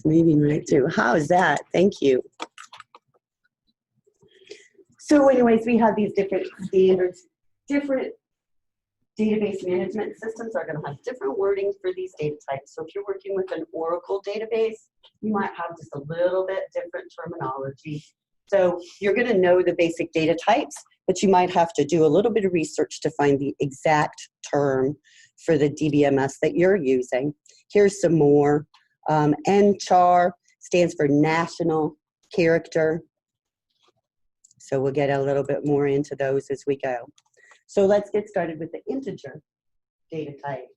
It's moving right through. How is that? Thank you. So anyways, we have these different standards. Different database management systems are going to have different wording for these data types. So if you're working with an Oracle database, you might have just a little bit different terminology. So you're going to know the basic data types, but you might have to do a little bit of research to find the exact term for the DBMS that you're using. Here's some more. NCHAR stands for National Character. So we'll get a little bit more into those as we go. So let's get started with the integer data type.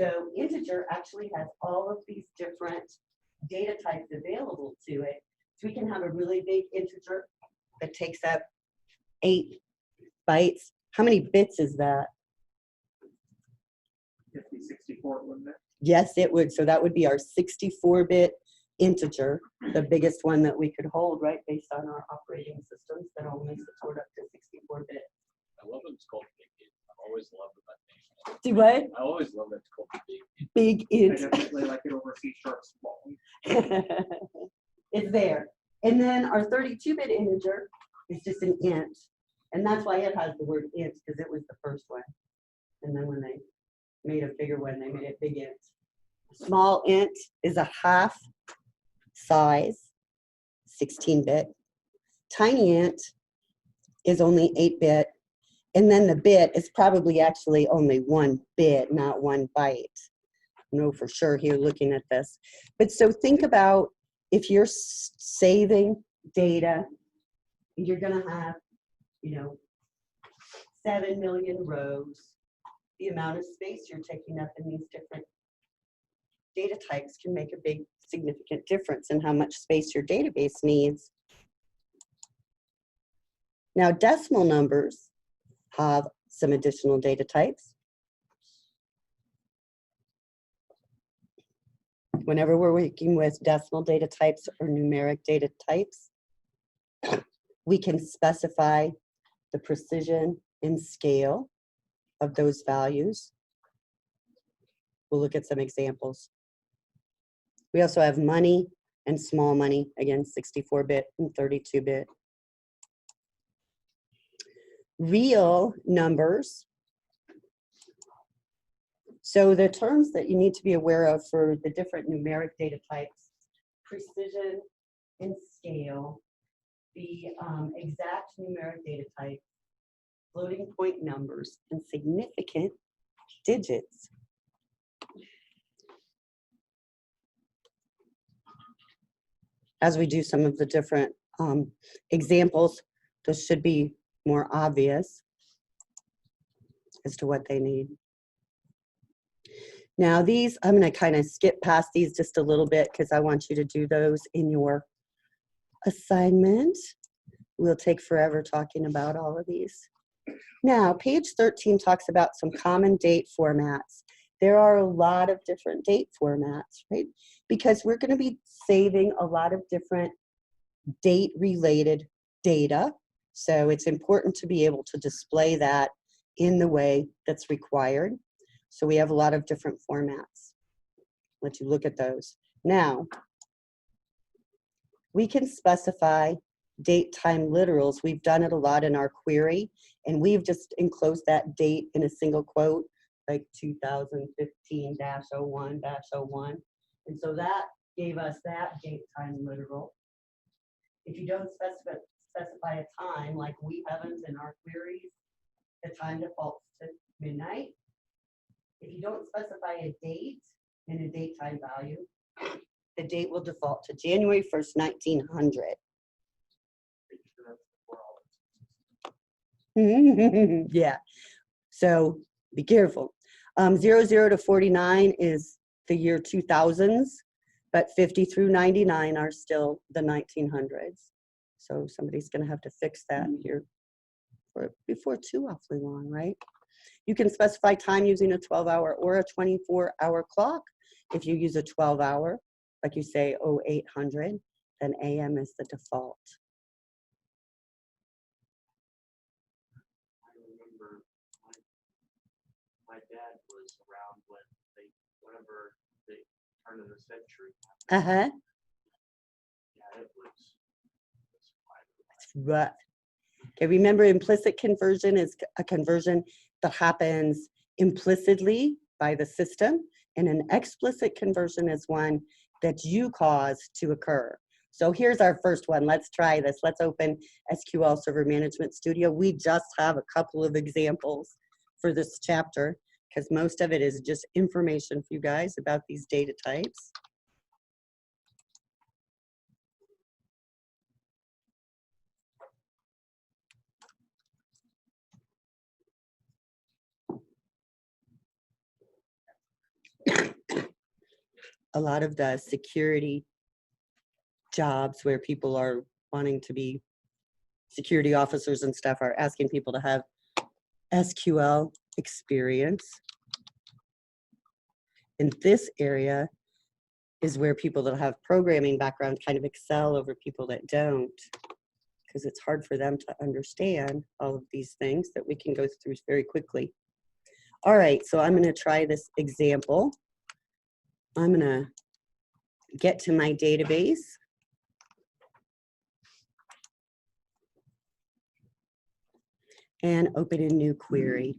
So integer actually has all of these different data types available to it. So we can have a really big integer that takes up 8 bytes. How many bits is that? 50, 64, wouldn't it? Yes, it would. So that would be our 64-bit integer, the biggest one that we could hold, right, based on our operating systems that only support up to 64 bits. I love that it's called Big Int. I've always loved that name. Do what? I always love that it's called Big Int. Big Int. I definitely like it over C# small. It's there. And then our 32-bit integer is just an int. And that's why it has the word int, because it was the first one. And then when they made a bigger one, they made it big int. Small int is a half size, 16-bit. Tiny int is only 8-bit. And then the bit is probably actually only 1 bit, not 1 byte. No, for sure here looking at this. But so think about if you're saving data, you're going to have, 7 million rows. The amount of space you're taking up in these different data types can make a big significant difference in how much space your database needs. Now, decimal numbers have some additional data types. Whenever we're working with decimal data types or numeric data types, we can specify the precision and scale of those values. We'll look at some examples. We also have money and small money, again, 64-bit and 32-bit. Real numbers. So the terms that you need to be aware of for the different numeric data types, precision and scale, the exact numeric data type, floating point numbers, and significant digits. As we do some of the different examples, those should be more obvious as to what they need. Now these, I'm going to kind of skip past these just a little bit because I want you to do those in your assignment. We'll take forever talking about all of these. Now, page 13 talks about some common date formats. There are a lot of different date formats, right? Because we're going to be saving a lot of different date-related data. So it's important to be able to display that in the way that's required. So we have a lot of different formats. Let you look at those. Now, we can specify date time literals. We've done it a lot in our query, and we've just enclosed that date in a single quote, like 2015-01-01. And so that gave us that date time literal. If you don't specify a time, like we haven't in our queries, the time defaults to midnight. If you don't specify a date and a date time value, the date will default to January 1st, 1900. Yeah, so be careful. 00 to 49 is the year 2000s, but 50 through 99 are still the 1900s. So somebody's going to have to fix that here before too awfully long, right? You can specify time using a 12-hour or a 24-hour clock. If you use a 12-hour, like you say 0800, then AM is the default. I remember my dad was around when whenever the turn of the century. Uh-huh. Yeah, it was. Right. Okay, remember implicit conversion is a conversion that happens implicitly by the system, and an explicit conversion is one that you cause to occur. So here's our first one. Let's try this. Let's open SQL Server Management Studio. We just have a couple of examples for this chapter because most of it is just information for you guys about these data types. A lot of the security jobs where people are wanting to be security officers and stuff are asking people to have SQL experience. In this area is where people that have programming background kind of excel over people that don't, because it's hard for them to understand all of these things that we can go through very quickly. All right, so I'm going to try this example. I'm going to get to my database. And open a new query.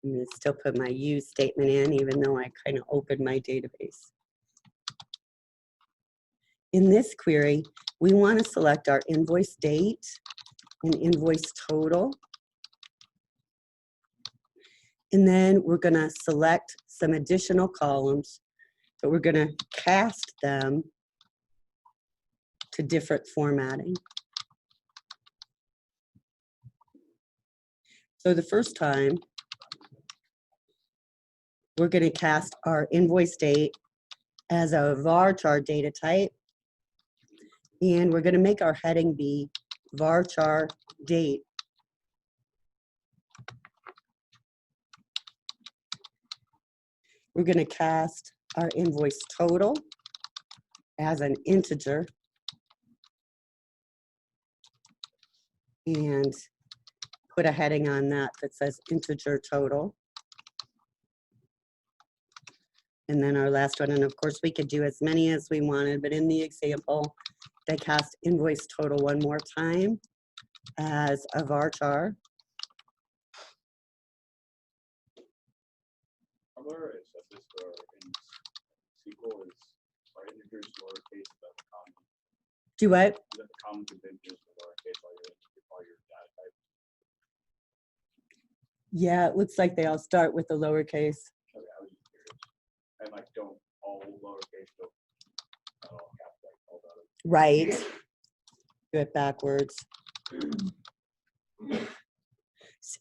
I'm going to still put my use statement in, even though I kind of opened my database. In this query, we want to select our invoice date and invoice total. And then we're going to select some additional columns, but we're going to cast them to different formatting. So the first time, we're going to cast our invoice date as a varchar data type, and we're going to make our heading be varchar date. We're going to cast our invoice total as an integer and put a heading on that that says integer total. And then our last one, and of course we could do as many as we wanted, but in the example, they cast invoice total one more time as a varchar. I'm hilarious that this in SQL is our integers lowercase but the common. Do what? That the common convention is lowercase all your data types. Yeah, it looks like they all start with the lowercase. Okay, I was just curious. And like don't all lowercase, don't all capital, all the other. Right. Do it backwards.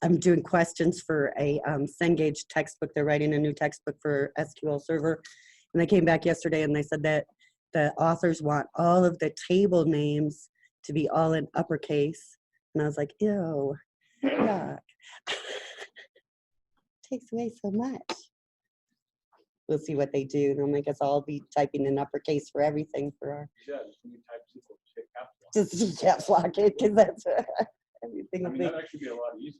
I'm doing questions for a Cengage textbook. They're writing a new textbook for SQL Server. And they came back yesterday and they said that the authors want all of the table names to be all in uppercase. And I was like, ew, yuck. Takes away so much. We'll see what they do. They'll make us all be typing in uppercase for everything for our. Yeah, just when you type SQL, check capital. Just caps lock it, because that's everything. I Will mean, be, that'd actually be a lot easier.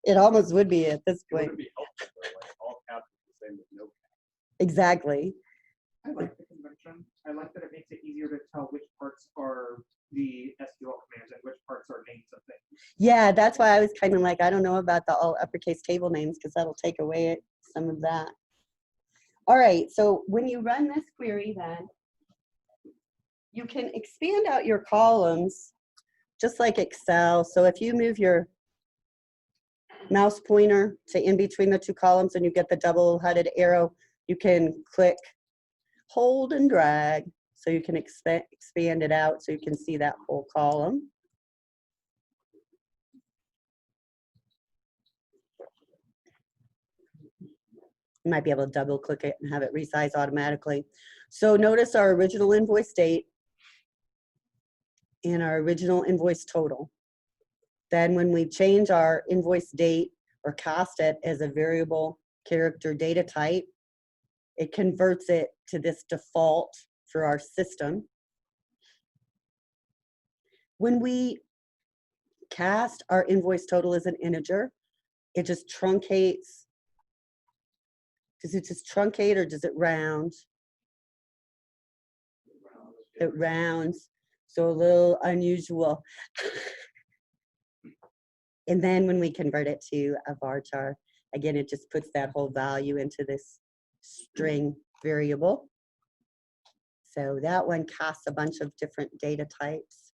it almost would be at this It point. wouldn't be helpful, though, like all caps is the same with no caps. Exactly. I like the convention. I like that it makes it easier to tell which parts are the SQL commands and which parts are names of things. Yeah, that's why I was kind of like, I don't know about the all uppercase table names, because that'll take away some of that. All right, so when you run this query then, you can expand out your columns just like Excel. So if you move your mouse pointer to in between the two columns and you get the double-headed arrow, you can click, hold, and drag so you can expand it out so you can see that whole column. You might be able to double click it and have it resize automatically. So notice our original invoice date and our original invoice total. Then when we change our invoice date or cast it as a variable character data type, it converts it to this default for our system. When we cast our invoice total as an integer, it just truncates. Does it just truncate or does it round? It rounds, so a little unusual. And then when we convert it to a varchar, again, it just puts that whole value into this string variable. So that one casts a bunch of different data types.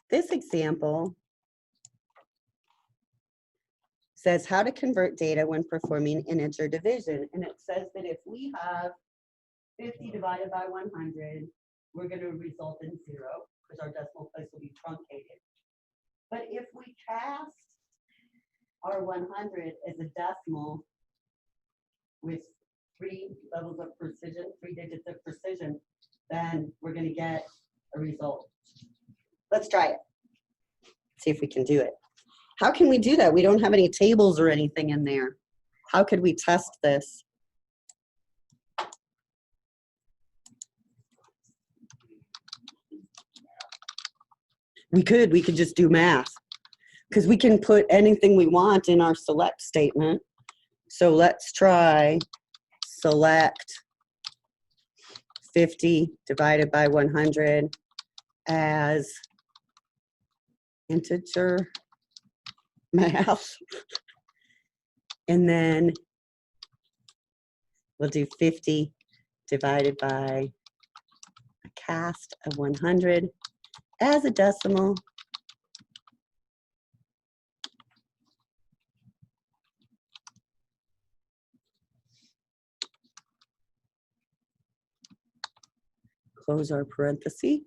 This example says how to convert data when performing integer division. And it says that if we have 50 divided by 100, we're going to result in 0 because our decimal place will be truncated. But if we cast our 100 as a decimal with 3 levels of precision, 3 digits of precision, then we're going to get a result. Let's try it. See if we can do it. How can we do that? We don't have any tables or anything in there. How could we test this? We could just do math because we can put anything we want in our select statement. So let's try select 50 divided by 100 as integer math. And then we'll do 50 divided by a cast of 100 as a decimal. Close our parenthesis.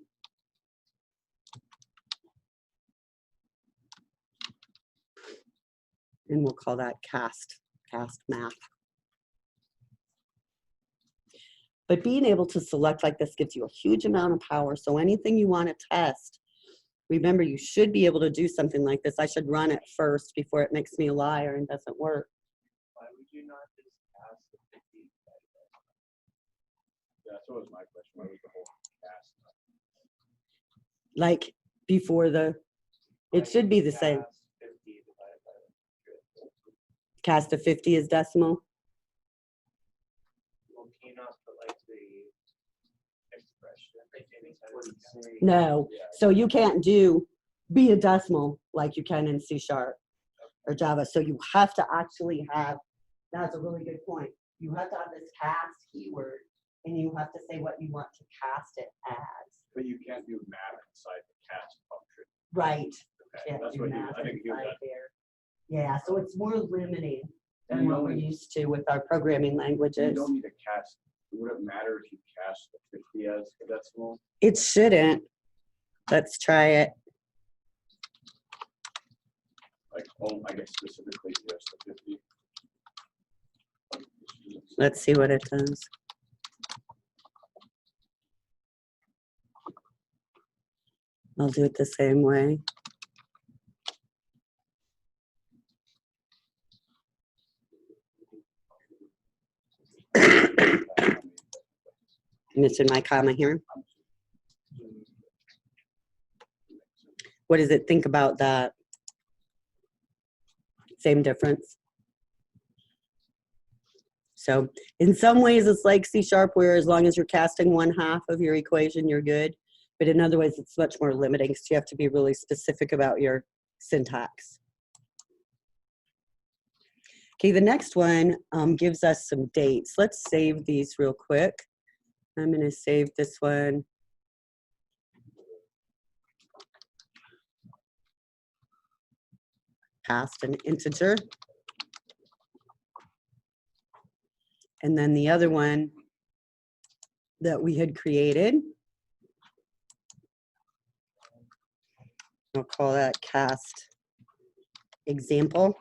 And we'll call that cast math. But being able to select like this gives you a huge amount of power. So anything you want to test, remember you should be able to do something like this. I should run it first before it makes me a liar and doesn't work. Why would you not just cast the 50? Yeah, so was my question. Why was the whole cast? Like before the, it should be the same. 50 divided by 100. Cast of 50 is decimal. Well, can you not put like the expression? No, so you can't be a decimal like you can in C# or Java. So you have to actually have, that's a really good point. You have to have this cast keyword and you have to say what you want to cast it as. But you can't do math inside the cast function. Right. Okay, Can't that's do what math I think you inside got. there. Yeah, so it's more limiting than You what we're only- used to with our programming You languages. don't need to cast. Would it matter if you cast the 50 as a decimal? It shouldn't. Let's try it. Like, I guess specifically just the 50. Let's see what it does. I'll do it the same way. Missing my comma here. What does it think about that? Same difference. So in some ways it's like C# where as long as you're casting 1/2 of your equation, you're good. But in other ways it's much more limiting. So you have to be really specific about your syntax. Okay, the next one gives us some dates. Let's save these real quick. I'm going to save this one. Past an integer. And then the other one that we had created, I'll call that cast example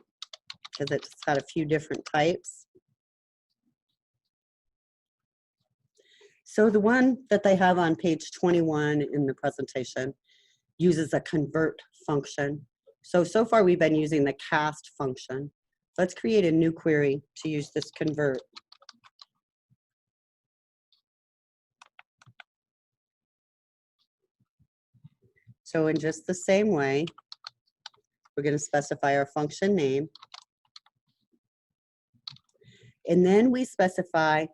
because it just had a few different types. So the one that they have on page 21 in the presentation uses a convert function. So far we've been using the cast function. Let's create a new query to use this convert. So in just the same way, We're going to specify our function name. And then we specify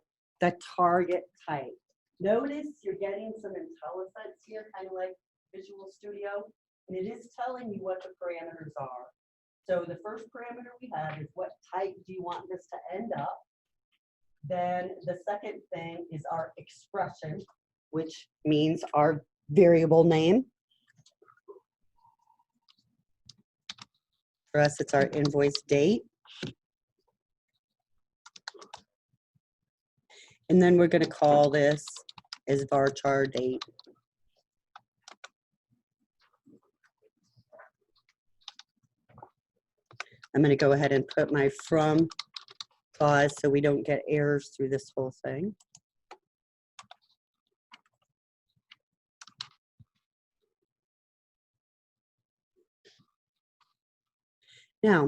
the target type. Notice you're getting some IntelliSense here, kind of like Visual Studio, and it is telling you what the parameters are. So the first parameter we have is what type do you want this to end up? Then the second thing is our expression, which means our variable name. For us, it's our invoice date. And then we're going to call this as varchar date. I'm going to go ahead and put my from clause so we don't get errors through this whole thing. Now,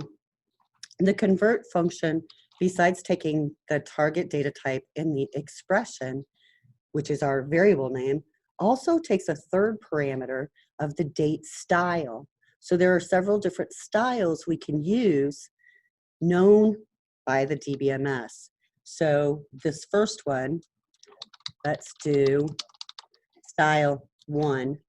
the convert function, besides taking the target data type and the expression, which is our variable name, also takes a third parameter of the date style. So there are several different styles we can use known by the DBMS. So this first one, let's do style 1.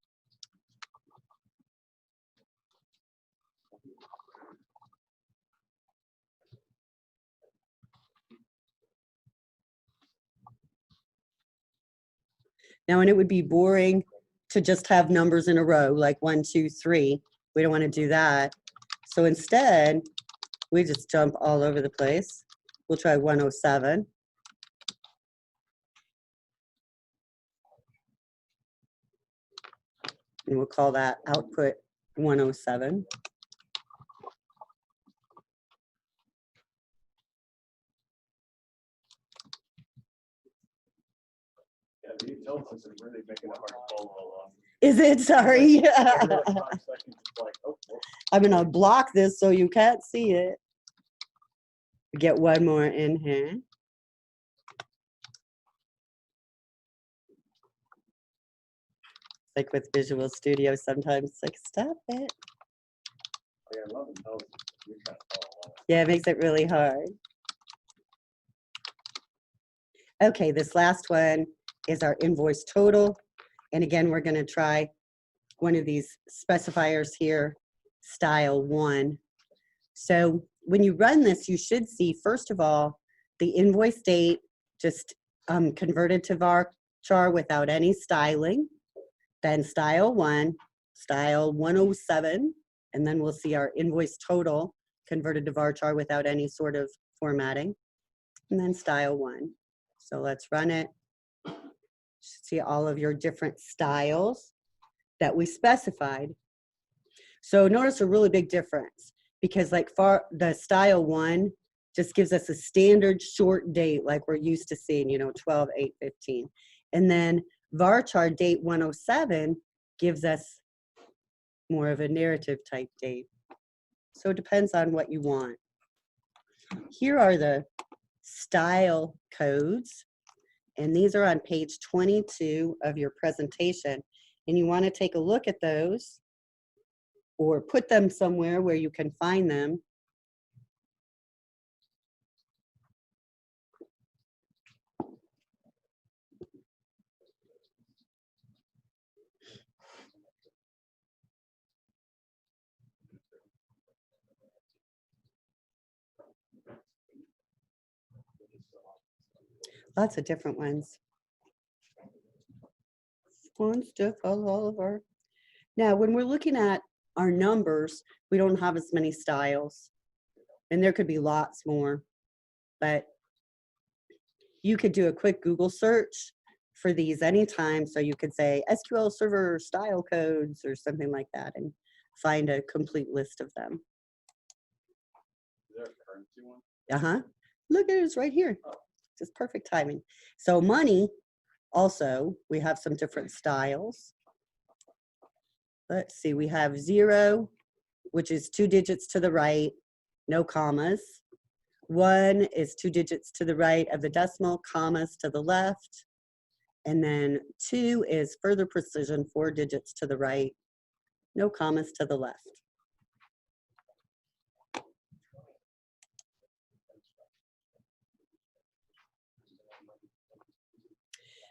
Now, and it would be boring to just have numbers in a row, like 1, 2, 3. We don't want to do that. So instead, we just jump all over the place. We'll try 107. And we'll call that output 107. Yeah, the IntelliSense is really making it hard to follow along. Is it? Sorry. Every like 5 seconds, it's like, oh, well, I'm going to block this so you can't see it. Get one more in here. Like with Visual Studio, sometimes it's like, stop it. yeah, I love IntelliSense. You're trying to follow along. Yeah, it makes it really hard. Okay, this last one is our invoice total. And again, we're going to try one of these specifiers here, style 1. So when you run this, you should see, first of all, the invoice date just converted to varchar without any styling. Then style 1, style 107, and then we'll see our invoice total converted to varchar without any sort of formatting. And then style 1. So let's run it. You should see all of your different styles that we specified. So notice a really big difference, because like the style 1 just gives us a standard short date like we're used to seeing, 12/8/15. And then varchar date 107 gives us more of a narrative type date. So it depends on what you want. Here are the style codes, and these are on page 22 of your presentation. And you want to take a look at those or put them somewhere where you can find them. Lots of different ones. Fun stuff, all of our. Now, when we're looking at our numbers, we don't have as many styles, and there could be lots more, but you could do a quick Google search for these anytime. So you could say SQL Server style codes or something like that and find a complete list of them. Is there a currency one? Uh-huh. Look at it, it's right here. Oh. Just perfect timing. So money, also, we have some different styles. Let's see, we have 0, which is 2 digits to the right, no commas. 1 is 2 digits to the right of the decimal, commas to the left. And then 2 is further precision, 4 digits to the right, no commas to the left.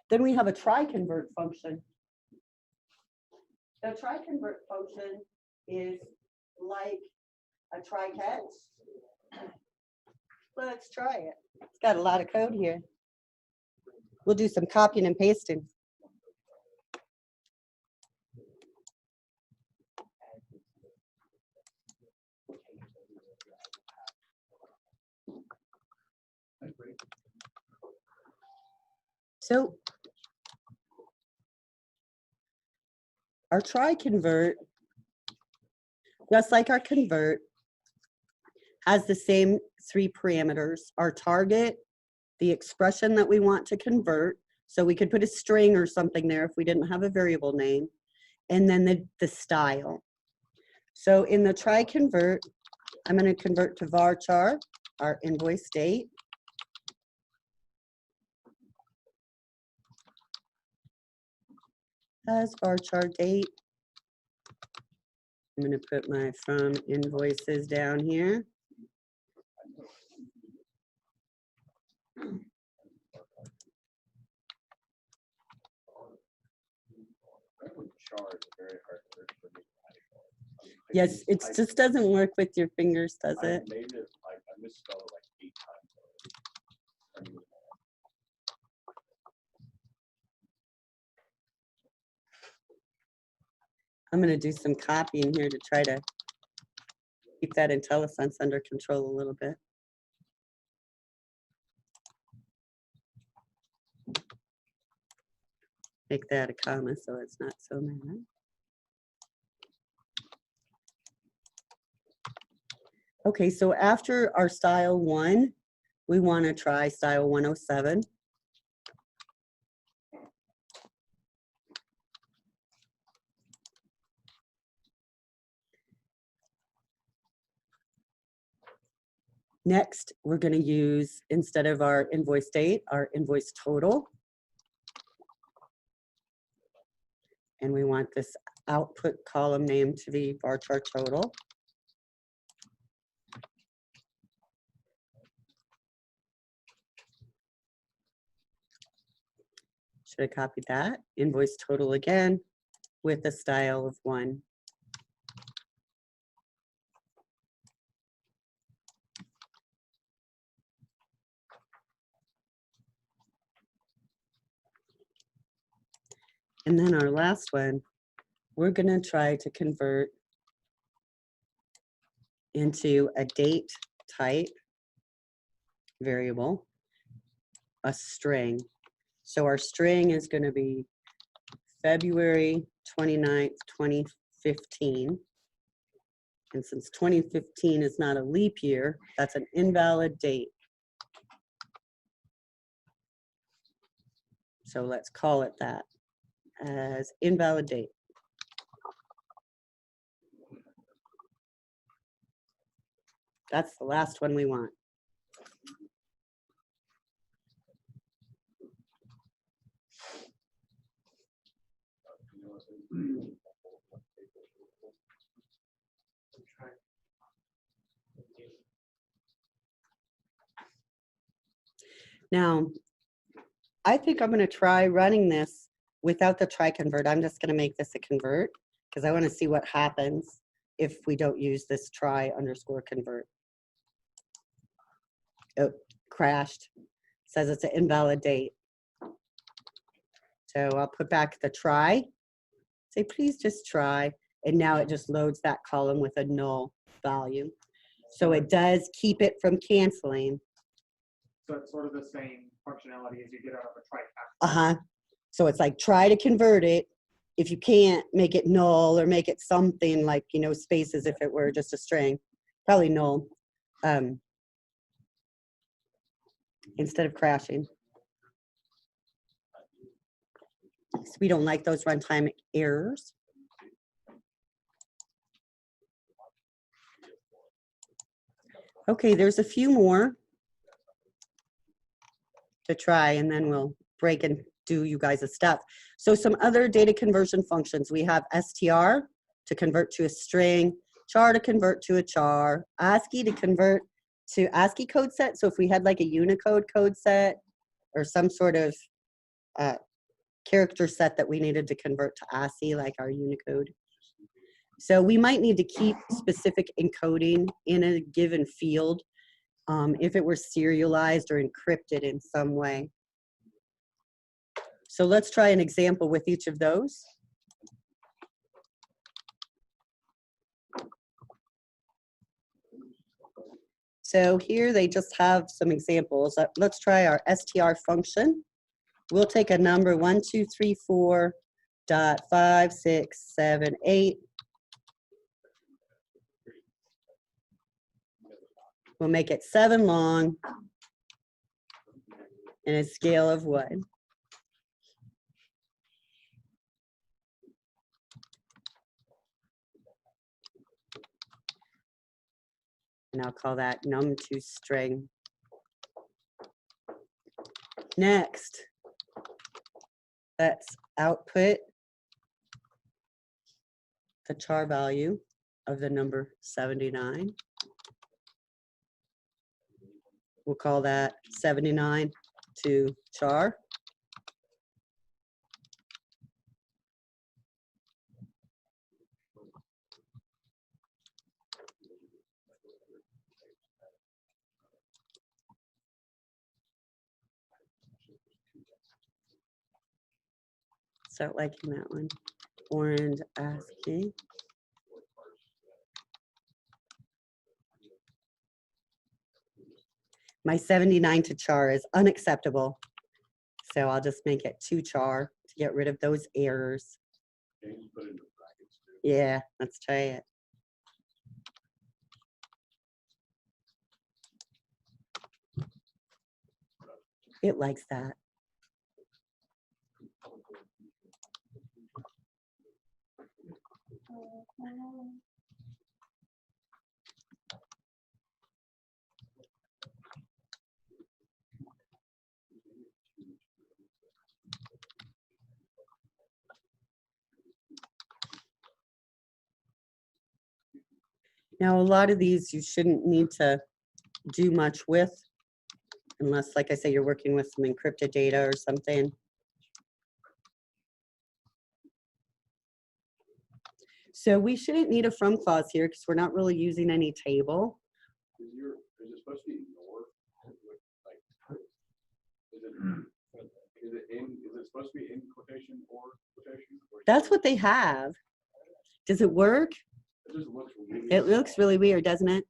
Then we have a try convert function. The try convert function is like a try catch. Let's try it. It's got a lot of code here. We'll do some copying and pasting. So our try convert, just like our convert, has the same 3 parameters: our target, the expression that we want to convert, so we could put a string or something there if we didn't have a variable name, and then the style. So in the try convert, I'm going to convert to varchar, our invoice date. As varchar date. I'm going to put my from invoices down here. Yes, it just doesn't work with your fingers, does it? I made it, I misspelled it like 8 times already. I'm going to do some copying here to try to keep that IntelliSense under control a little bit. Make that a comma so it's not so mad. Okay, so after our style 1, we want to try style 107. Next, we're going to use, instead of our invoice date, our invoice total. And we want this output column name to be varchar total. Should have copied that. Invoice total again with a style of 1. And then our last one, we're going to try to convert into a date type variable, a string. So our string is going to be February 29th, 2015. And since 2015 is not a leap year, that's an invalid date. So let's call it that, as invalid date. That's the last one we want. Now, I think I'm going to try running this without the try convert. I'm just going to make this a convert because I want to see what happens if we don't use this try underscore convert. Oh, crashed. Says it's an invalid date. So I'll put back the try. Say, please just try. And now it just loads that column with a null value. So it does keep it from canceling. So it's sort of the same functionality as you get out of a try catch. Uh-huh. So it's like try to convert it. If you can't, make it null or make it something like, you know, spaces if it were just a string. Probably null. Instead of crashing. So we don't like those runtime errors. Okay, there's a few more to try, and then we'll break and do you guys a stuff. So some other data conversion functions. We have str to convert to a string, char to convert to a char, ASCII to convert to ASCII code set. So if we had like a Unicode code set or some sort of character set that we needed to convert to ASCII, like our Unicode. So we might need to keep specific encoding in a given field if it were serialized or encrypted in some way. So let's try an example with each of those. So here they just have some examples. Let's try our str function. We'll take a number 1234.5678. We'll make it 7 long and a scale of 1. And I'll call that num2 string. Next, let's output the char value of the number 79. We'll call that 79 to char. Start liking that one. Orange ASCII. My 79 to char is unacceptable. So I'll just make it 2 char to get rid of those errors. Yeah, let's try it. It likes that. Now, a lot of these you shouldn't need to do much with, unless, like I say, you're working with some encrypted data or something. So we shouldn't need a from clause here because we're not really using any table. Is it supposed to be ignore? Like, is it supposed to be in quotation or quotation? That's what they have. Does it work? It just looks weird. It looks really weird, doesn't it?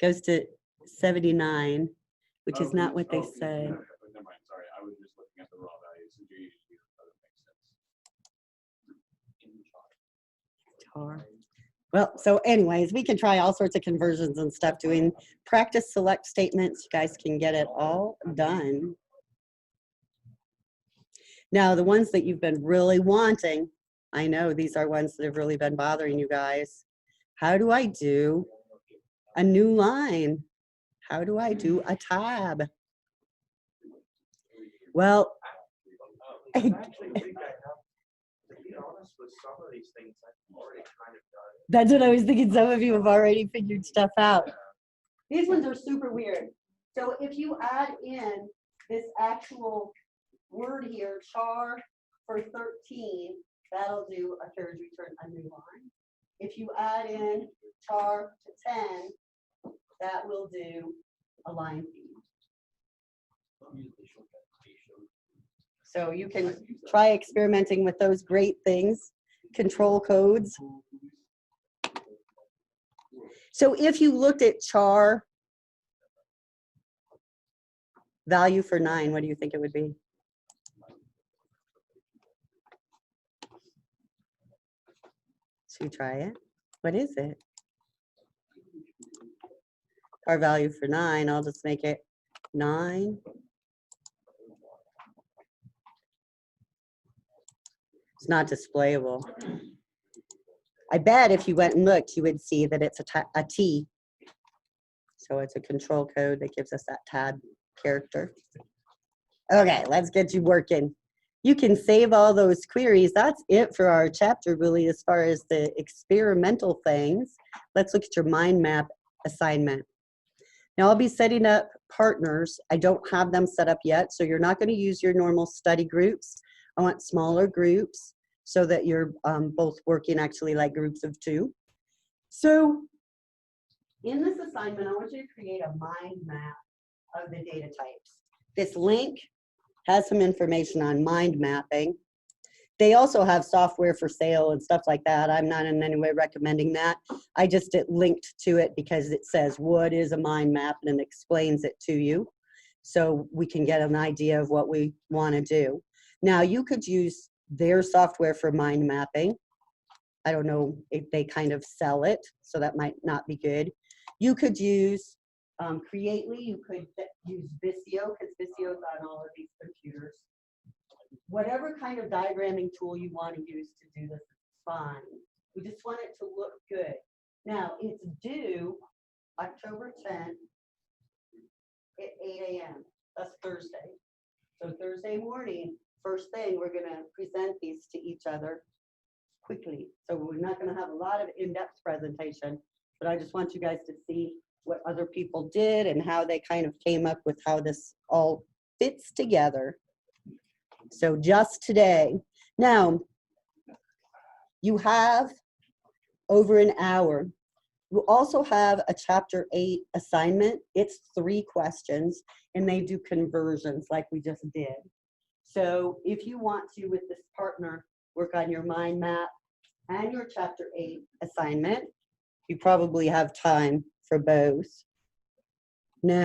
Goes to 79, which is not what they say. Never mind, sorry. I was just looking at the raw values. So you usually doesn't make sense. Well, so anyways, we can try all sorts of conversions and stuff doing practice select statements. You guys can get it all done. Now, the ones that you've been really wanting, I know these are ones that have really been bothering you guys. How do I do a new line? How do I do a tab? Well, I actually think I have, to be honest, with some of these things I've already kind of done. that's what I was thinking. Some of you have already figured stuff out. These ones are super weird. So if you add in this actual word here, char for 13, that'll do a carriage return a new line. If you add in char to 10, that will do a line feed. So you can try experimenting with those great things, control codes. So if you looked at char value for 9, what do you think it would be? So you try it. What is it? Our value for 9, I'll just make it 9. It's not displayable. I bet if you went and looked, you would see that it's a T. So it's a control code that gives us that tab character. Okay, let's get you working. You can save all those queries. That's it for our chapter, really, as far as the experimental things. Let's look at your mind map assignment. Now I'll be setting up partners. I don't have them set up yet, so you're not going to use your normal study groups. I want smaller groups so that you're both working actually like groups of 2. So in this assignment, I want you to create a mind map of the data types. This link has some information on mind mapping. They also have software for sale and stuff like that. I'm not in any way recommending that. I just linked to it because it says what is a mind map and it explains it to you so we can get an idea of what we want to do. Now you could use their software for mind mapping. I don't know if they kind of sell it, so that might not be good. You could use Creately, you could use Visio, because Visio is on all of these computers. Whatever kind of diagramming tool you want to use to do this is fine. We just want it to look good. Now, it's due October 10th at 8 a.m. That's Thursday. So Thursday morning, first thing, we're going to present these to each other quickly. So we're not going to have a lot of in-depth presentation, but I just want you guys to see what other people did and how they kind of came up with how this all fits together. So just today. Now, you have over an hour. You also have a Chapter 8 assignment. It's 3 questions, and they do conversions like we just did. So if you want to, with this partner, work on your mind map and your Chapter 8 assignment, you probably have time for both. Now,